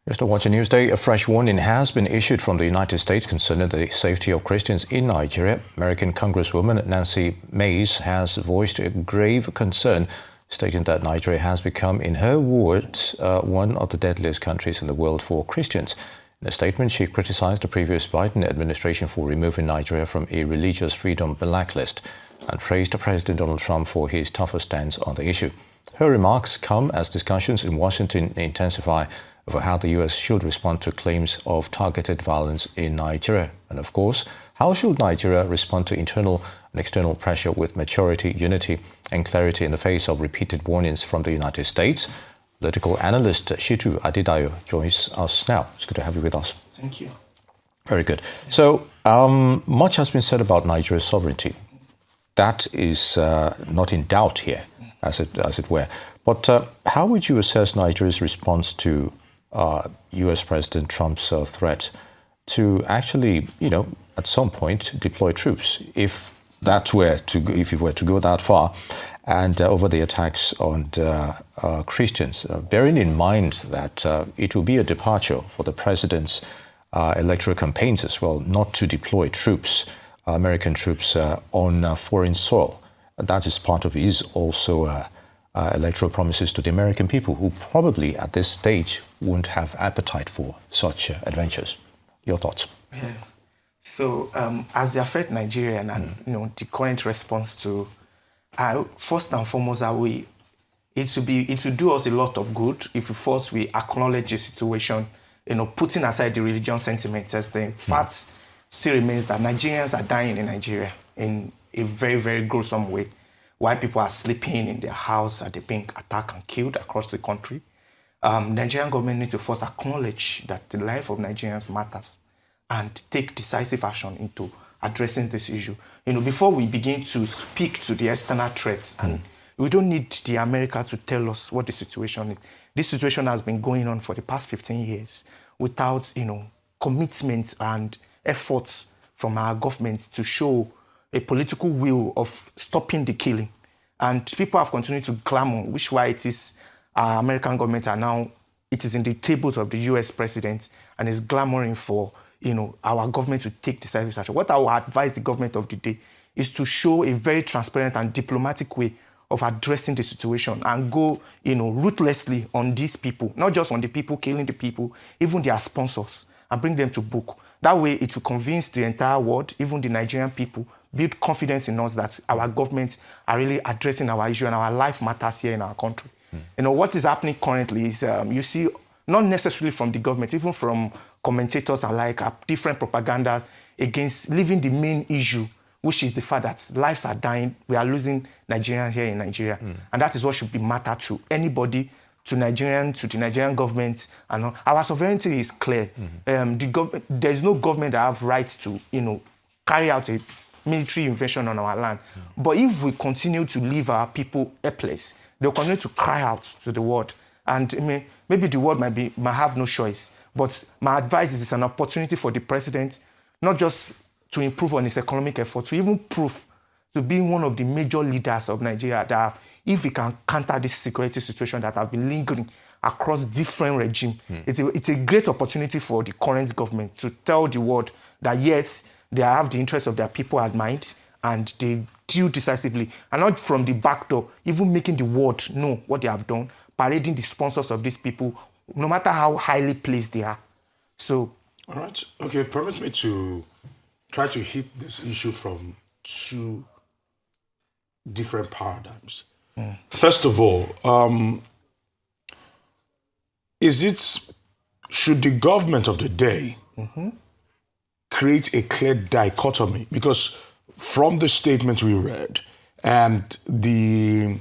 Just to watch a news day, a fresh warning has been issued from the United States concerning the safety of Christians in Nigeria. American Congresswoman Nancy Mace has voiced a grave concern, stating that Nigeria has become, in her words, one of the deadliest countries in the world for Christians. In a statement, she criticized the previous Biden administration for removing Nigeria from a religious freedom blacklist and praised President Donald Trump for his tougher stance on the issue. Her remarks come as discussions in Washington intensify over how the U.S. should respond to claims of targeted violence in Nigeria. And of course, how should Nigeria respond to internal and external pressure with maturity, unity, and clarity in the face of repeated warnings from the United States? Political analyst Shittu Adedayo joins us now. It's good to have you with us. Thank you. Very good. So, much has been said about Nigeria's sovereignty. That is not in doubt here, as it were. But how would you assess Nigeria's response to U.S. President Trump's threat to actually, at some point deploy troops, if it were to go that far, and over the attacks on Christians, bearing in mind that it will be a departure for the president's electoral campaigns as well, not to deploy troops, American troops, on foreign soil. That is part of his also electoral promises to the American people, who probably at this stage won't have appetite for such adventures. Your thoughts? Yeah. So, as they affect Nigeria and the current response to, first and foremost, it will do us a lot of good if first we acknowledge the situation. Putting aside the religion sentiments, as the fact still remains that Nigerians are dying in Nigeria in a very, very gruesome way. While people are sleeping in their house, are they being attacked and killed across the country. Nigerian government needs to first acknowledge that the life of Nigerians matters and take decisive action into addressing this issue. Before we begin to speak to the external threats, and we don't need the America to tell us what the situation is. This situation has been going on for the past 15 years without, commitments and efforts from our government to show a political will of stopping the killing. And people have continued to clamor, which why it is our American government are now, it is in the tables of the US president and is clamoring for, our government to take decisive action. What I would advise the government of the day is to show a very transparent and diplomatic way of addressing the situation and go, ruthlessly on these people, not just on the people killing the people, even their sponsors, and bring them to book. That way, it will convince the entire world, even the Nigerian people, build confidence in us that our government are really addressing our issue and our life matters here in our country. What is happening currently is you see, not necessarily from the government, even from commentators and different propagandas against leaving the main issue, which is the fact that lives are dying. We are losing Nigerians here in Nigeria. And that is what should be matter to anybody, to the Nigerian government. And our sovereignty is clear. There is no government that have rights to, carry out a military invasion on our land. But if we continue to leave our people helpless, they'll continue to cry out to the world. And maybe the world might have no choice. But my advice is it's an opportunity for the president, not just to improve on his economic effort, to even prove to be one of the major leaders of Nigeria that if we can counter this security situation that have been lingering across different regimes, it's a great opportunity for the current government to tell the world that yes, they have the interests of their people at mind and they deal decisively. And not from the back door, even making the world know what they have done, parading the sponsors of these people, no matter how highly placed they are. So, all right. Okay, permit me to try to hit this issue from two different paradigms. First of all, should the government of the day create a clear dichotomy? Because from the statement we read and the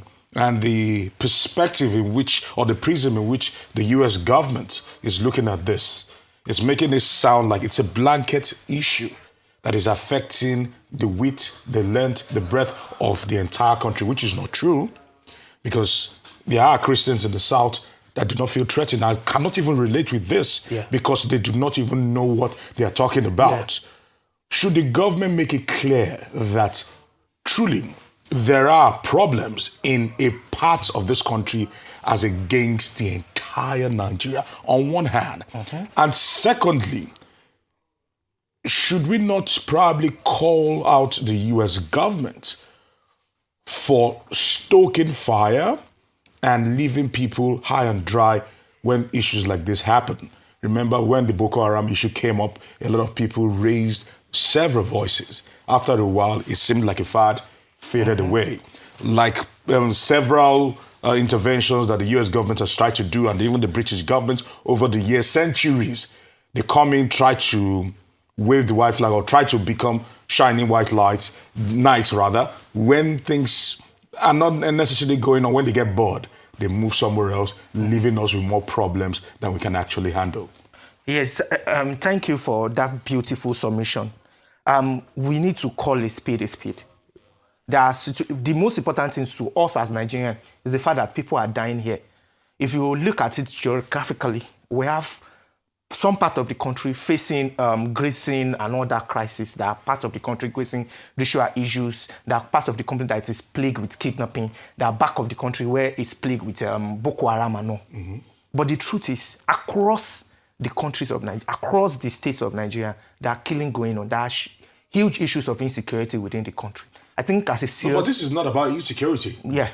perspective in which, or the prism in which the US government is looking at this, is making it sound like it's a blanket issue that is affecting the width, the length, the breadth of the entire country, which is not true, because there are Christians in the South that do not feel threatened. I cannot even relate with this because they do not even know what they are talking about. Yeah. Should the government make it clear that truly there are problems in a part of this country as against the entire entire Nigeria on one hand. And secondly, should we not probably call out the US government for stoking fire and leaving people high and dry when issues like this happen? Remember when the Boko Haram issue came up, a lot of people raised several voices. After a while, it seemed like a fad faded away. Like several interventions that the US government has tried to do, and even the British government over the years, centuries, they come in, try to wave the white flag or try to become shining white knights rather, when things are not necessarily going on, when they get bored, they move somewhere else, leaving us with more problems than we can actually handle. Yes, thank you for that beautiful submission. We need to call a spade a spade. The most important thing to us as Nigerians is the fact that people are dying here. If you look at it geographically, we have some part of the country facing grazing and other crises. There are parts of the country facing racial issues. There are parts of the country that is plagued with kidnapping. There are back of the country where it's plagued with Boko Haram and all. But the truth is, across the countries of Nigeria, across the states of Nigeria, there are killing going on. There are huge issues of insecurity within the country. I think as a serious... But this is not about insecurity. Yeah.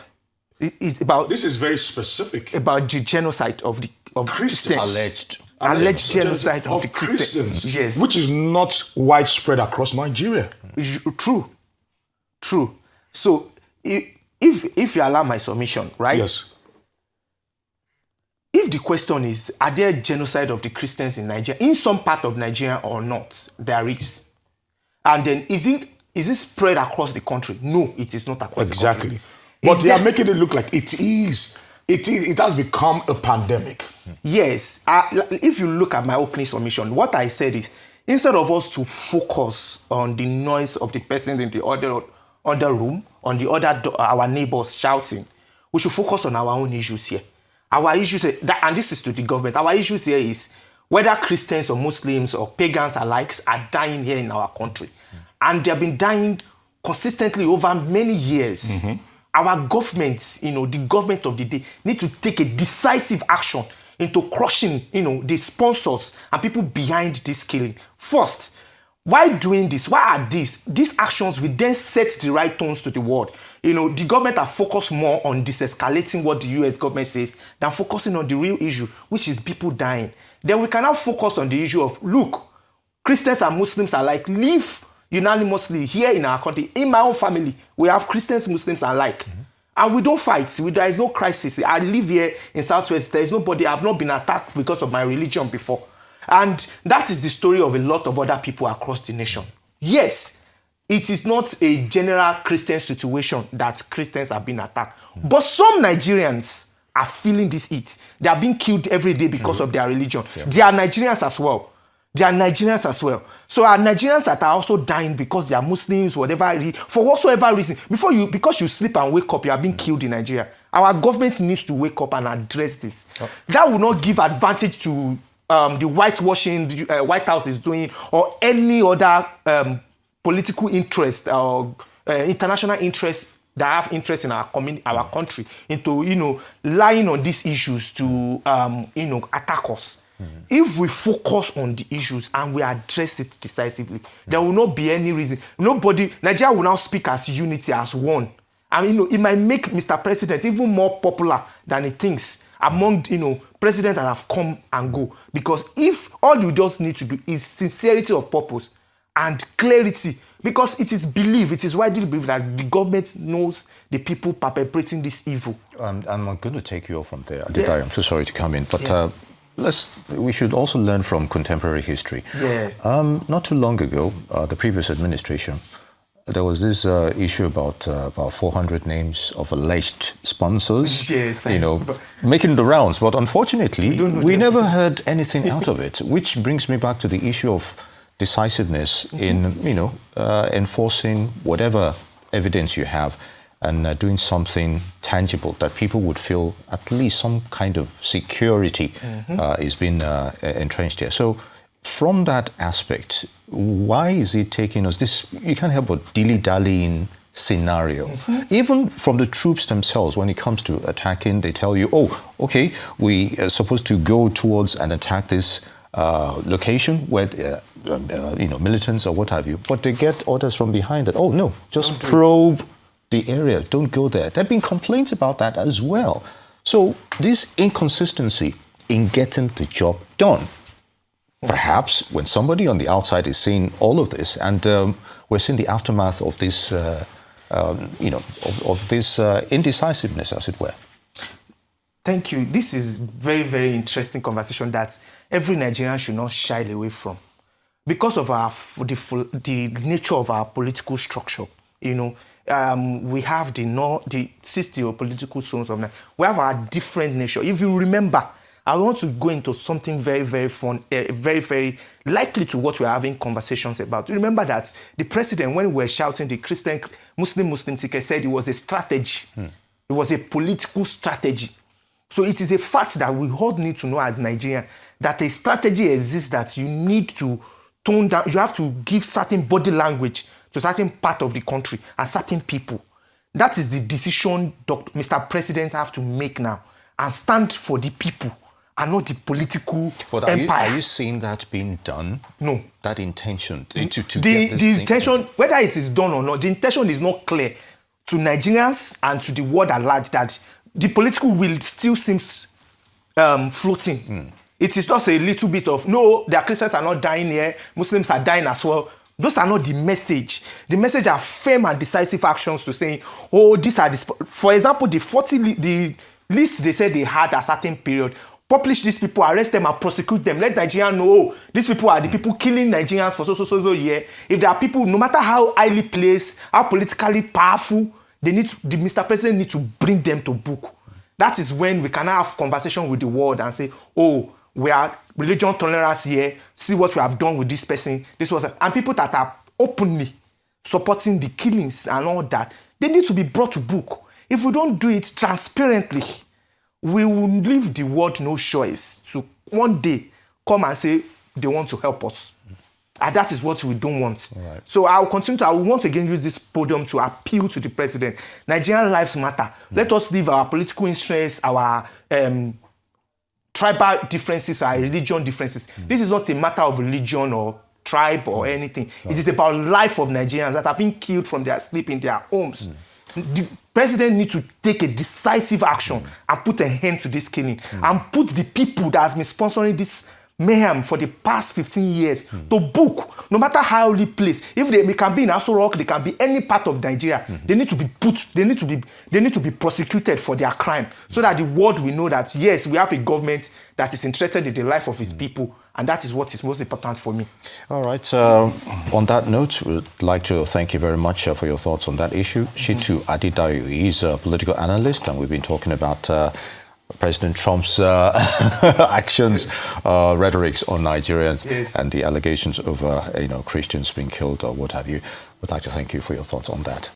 It's about... This is very specific. About the genocide of Christians. Alleged genocide of the Christians. Yes. Which is not widespread across Nigeria. True. So, if you allow my submission, right? Yes. If the question is, are there genocide of the Christians in Nigeria, in some part of Nigeria or not? There is. And then, is it spread across the country? No, it is not across the country. But they are making it look like it is. It has become a pandemic. Yes. If you look at my opening submission, what I said is, instead of us to focus on the noise of the persons in the other room, on the other our neighbors shouting, we should focus on our own issues here. Our issues, and this is to the government, our issues here is whether Christians or Muslims or pagans alike are dying here in our country. And they have been dying consistently over many years. Our government, the government of the day, need to take a decisive action into crushing, the sponsors and people behind this killing. First, why doing this? Why are these actions will then set the right tones to the world? The government are focused more on disescalating what the US government says than focusing on the real issue, which is people dying. Then we cannot focus on the issue of, look, Christians and Muslims alike live unanimously here in our country. In my own family, we have Christians, Muslims alike. And we don't fight. There is no crisis. I live here in Southwest. There is nobody. I have not been attacked because of my religion before. And that is the story of a lot of other people across the nation. Yes, it is not a general Christian situation that Christians are being attacked. But some Nigerians are feeling this heat. They are being killed every day because of their religion. They are Nigerians as well. So are Nigerians that are also dying because they are Muslims, whatever, for whatsoever reason. Because you sleep and wake up, you are being killed in Nigeria. Our government needs to wake up and address this. That will not give advantage to the whitewashing the White House is doing, or any other political interest or international interest that have interest in our country into lying on these issues to attack us. If we focus on the issues and we address it decisively, there will not be any reason. Nigeria will now speak as unity, as one. And it might make Mr. President even more popular than he thinks among presidents that have come and go. Because if all you just need to do is sincerity of purpose and clarity, because it is widely believed that the government knows the people perpetrating this evil. I'm going to take you off from there. Adedayo, I'm so sorry to come in, but we should also learn from contemporary history. Not too long ago, the previous administration, there was this issue about 400 names of alleged sponsors, making the rounds. But unfortunately, we never heard anything out of it, which brings me back to the issue of decisiveness in, enforcing whatever evidence you have and doing something tangible that people would feel at least some kind of security is being entrenched here. So from that aspect, why is it taking us this? You can't help but dilly-dallying scenario. Even from the troops themselves, when it comes to attacking, they tell you, oh, okay, we are supposed to go towards and attack this location where, militants or what have you. But they get orders from behind that, oh, no, just probe the area. Don't go there. There have been complaints about that as well. So this inconsistency in getting the job done. Perhaps when somebody on the outside is seeing all of this, and we're seeing the aftermath of this, indecisiveness, as it were. Thank you. This is very, very interesting conversation that every Nigerian should not shy away from, because of the nature of our political structure. We have the 60 political zones of Nigeria. We have our different nature. If you remember, I want to go into something very, very fun, very, very likely to what we're having conversations about. You remember that the president, when we were shouting the Muslim ticket, said it was a strategy. It was a political strategy. So it is a fact that we all need to know as Nigerians that a strategy exists, that you need to tone down, you have to give certain body language to certain part of the country and certain people. That is the decision Mr. President have to make now, and stand for the people and not the political empire. Are you seeing that being done? No. That intention to get this the intention, whether it is done or not, the intention is not clear to Nigerians and to the world at large, that the political will still seems floating. It is just a little bit of, no, the Christians are not dying here, Muslims are dying as well. Those are not the message. The message are firm and decisive actions to saying, oh, these are for example, the list they said they had a certain period. Publish these people, arrest them and prosecute them. Let Nigerians know, oh, these people are the people killing Nigerians for so year. If there are people, no matter how highly placed, how politically powerful, the Mr. President needs to bring them to book. That is when we can have conversation with the world and say, oh, we are religion tolerance here. See what we have done with this person. And people that are openly supporting the killings and all that, they need to be brought to book. If we don't do it transparently, we will leave the world no choice to one day come and say they want to help us. And that is what we don't want. Right. So I will once again use this podium to appeal to the president. Nigerian lives matter. Let us leave our political interests, our tribal differences, our religion differences. This is not a matter of religion or tribe or anything. It is about life of Nigerians that have been killed from their sleep in their homes. The president needs to take a decisive action and put an end to this killing and put the people that have been sponsoring this mayhem for the past 15 years to book, no matter how highly placed. If they can be in Aso Rock, they can be any part of Nigeria. They need to be they need to be prosecuted for their crime, so that the world will know that yes, we have a government that is interested in the life of its people, and that is what is most important for me. All right. On that note, we'd like to thank you very much for your thoughts on that issue. Shittu Adedayo is a political analyst, and we've been talking about President Trump's actions, rhetorics on Nigerians, and the allegations of Christians being killed or what have you. We'd like to thank you for your thoughts on that.